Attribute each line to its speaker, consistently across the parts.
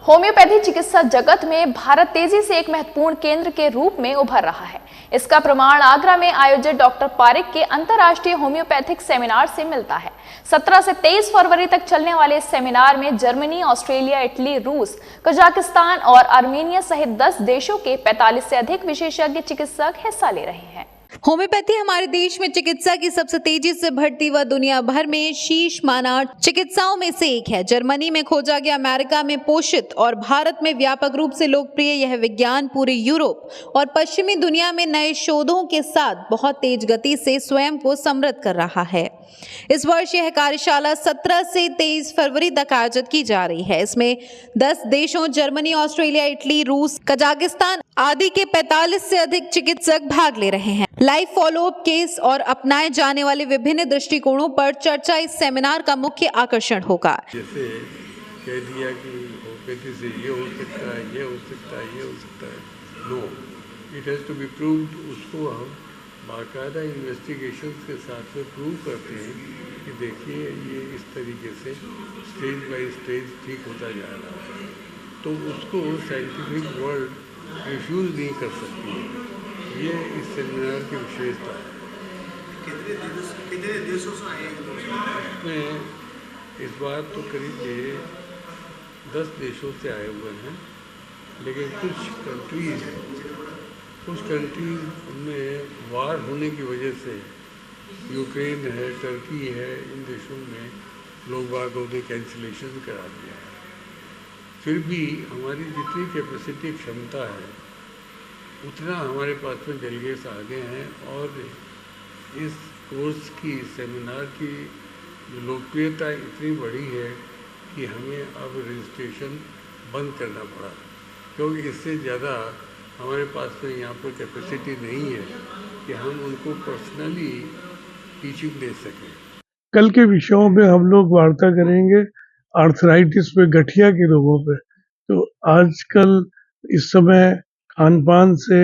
Speaker 1: Homeopathy चिकित्सा जगत में भारत तेजी से एक महत्वपूर्ण केंद्र के रूप में उभर रहा है। इसका प्रमाण आगरा में आयोजित डॉक्टर पारिक के अंतर्राष्ट्रीय होम्योपैथिक सेमिनार से मिलता है। 17 से 23 फरवरी तक चलने वाले इस सेमिनार में जर्मनी, ऑस्ट्रेलिया, इटली, रूस, कजाकिस्तान और आर्मेनिया सहित 10 देशों के 45 से अधिक विशेषज्ञ चिकित्सक हिस्सा ले रहे हैं।
Speaker 2: होम्योपैथी हमारे देश में चिकित्सा की सबसे तेजी से बढ़ती व दुनिया भर में शीर्ष माना चिकित्साओं में से एक है। जर्मनी में खोजा गया, अमेरिका में पोषित और भारत में व्यापक रूप से लोकप्रिय यह विज्ञान पूरे यूरोप और पश्चिमी दुनिया में नए शोधों के साथ बहुत तेज गति से स्वयं को समृद्ध कर रहा है। इस वर्ष यह कार्यशाला 17 से 23 फरवरी तक आयोजित की जा रही है। इसमें 10 देशों जर्मनी, ऑस्ट्रेलिया, इटली, रूस, कजाकिस्तान आदि के 45 से अधिक चिकित्सक भाग ले रहे हैं। लाइव फॉलोअप केस और अपनाए जाने वाले विभिन्न दृष्टिकोणों पर चर्चा इस सेमिनार का मुख्य आकर्षण होगा।
Speaker 3: जैसे कह दिया कि होम्योपैथी से ये हो सकता है, ये हो सकता है, ये हो सकता है, no, it has to be proved. उसको हम बाकायदा इन्वेस्टिगेशंस के साथ में प्रूव करते हैं कि देखिए ये इस तरीके से स्टेज बाय स्टेज ठीक होता जा रहा है, तो उसको साइंटिफिक वर्ल्ड रिफ्यूज़ नहीं कर सकती है। ये इस सेमिनार की विशेषता है। कितने देशों से आए हैं? इसमें इस बार तो करीब 10 देशों से आए हुए हैं, लेकिन कुछ कंट्रीज में वार होने की वजह से, यूक्रेन है, टर्की है, इन देशों में लोग बागों ने कैंसिलेशन करा दिया है। फिर भी हमारी जितनी कैपेसिटी क्षमता है उतना हमारे पास में डेलीगेट्स आ गए हैं और इस कोर्स की, सेमिनार की लोकप्रियता इतनी बढ़ी है कि हमें अब रजिस्ट्रेशन बंद करना पड़ा, क्योंकि इससे ज़्यादा हमारे पास में यहाँ पर कैपेसिटी नहीं है कि हम उनको पर्सनली टीचिंग दे सकें।
Speaker 4: कल के विषयों में हम लोग वार्ता करेंगे आर्थराइटिस पे, गठिया के रोगों पे। तो आजकल इस समय खान-पान से,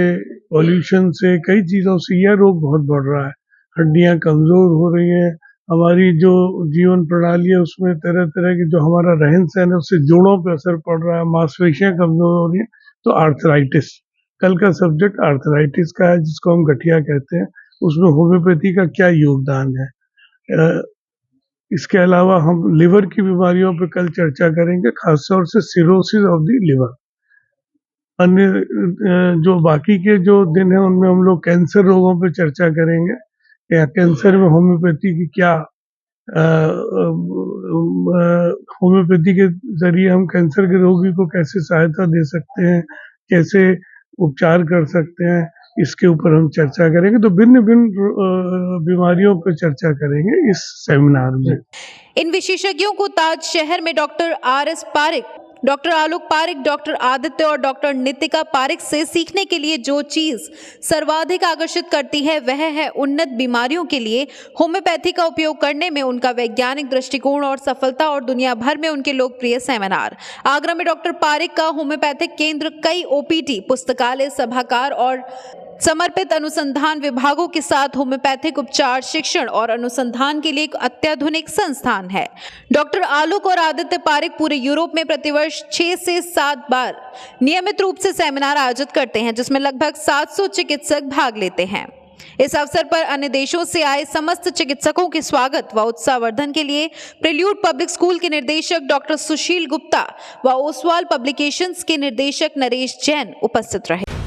Speaker 4: पॉल्यूशन से, कई चीज़ों से यह रोग बहुत बढ़ रहा है। हड्डियां कमज़ोर हो रही हैं, हमारी जो जीवन प्रणाली है उसमें तरह तरह की जो हमारा रहन सहन है उससे जोड़ों पे असर पड़ रहा है, मांसपेशियां कमज़ोर हो रही हैं। तो आर्थराइटिस, कल का सब्जेक्ट आर्थराइटिस का है, जिसको हम गठिया कहते हैं। उसमें होम्योपैथी का क्या योगदान है। इसके अलावा हम लिवर की बीमारियों पर कल चर्चा करेंगे, खासतौर से सिरोसिस ऑफ द लिवर। अन्य जो बाकी के जो दिन हैं उनमें हम लोग कैंसर रोगों पर चर्चा करेंगे, या कैंसर में होम्योपैथी की क्या, होम्योपैथी के जरिए हम कैंसर के रोगी को कैसे सहायता दे सकते हैं, कैसे उपचार कर सकते हैं, इसके ऊपर हम चर्चा करेंगे। तो भिन्न भिन्न बीमारियों पर चर्चा करेंगे इस सेमिनार में।
Speaker 2: इन विशेषज्ञों को ताज शहर में डॉक्टर RS पारिक, डॉक्टर आलोक पारिक, डॉक्टर आदित्य और डॉक्टर नितिका पारिक से सीखने के लिए जो चीज सर्वाधिक आकर्षित करती है वह है उन्नत बीमारियों के लिए होम्योपैथी का उपयोग करने में उनका वैज्ञानिक दृष्टिकोण और सफलता और दुनिया भर में उनके लोकप्रिय सेमिनार। आगरा में डॉक्टर पारिक का होम्योपैथिक केंद्र कई OPT, पुस्तकालय, सभागार और समर्पित अनुसंधान विभागों के साथ होम्योपैथिक उपचार, शिक्षण और अनुसंधान के लिए एक अत्याधुनिक संस्थान है। डॉक्टर आलोक और आदित्य पारिक पूरे यूरोप में प्रतिवर्ष 6 से 7 बार नियमित रूप से सेमिनार आयोजित करते हैं, जिसमें लगभग 700 चिकित्सक भाग लेते हैं। इस अवसर पर अन्य देशों से आए समस्त चिकित्सकों के स्वागत व उत्साहवर्धन के लिए प्रिल्यूड पब्लिक स्कूल के निर्देशक डॉक्टर सुशील गुप्ता व ओसवाल पब्लिकेशंस के निर्देशक नरेश जैन उपस्थित रहे।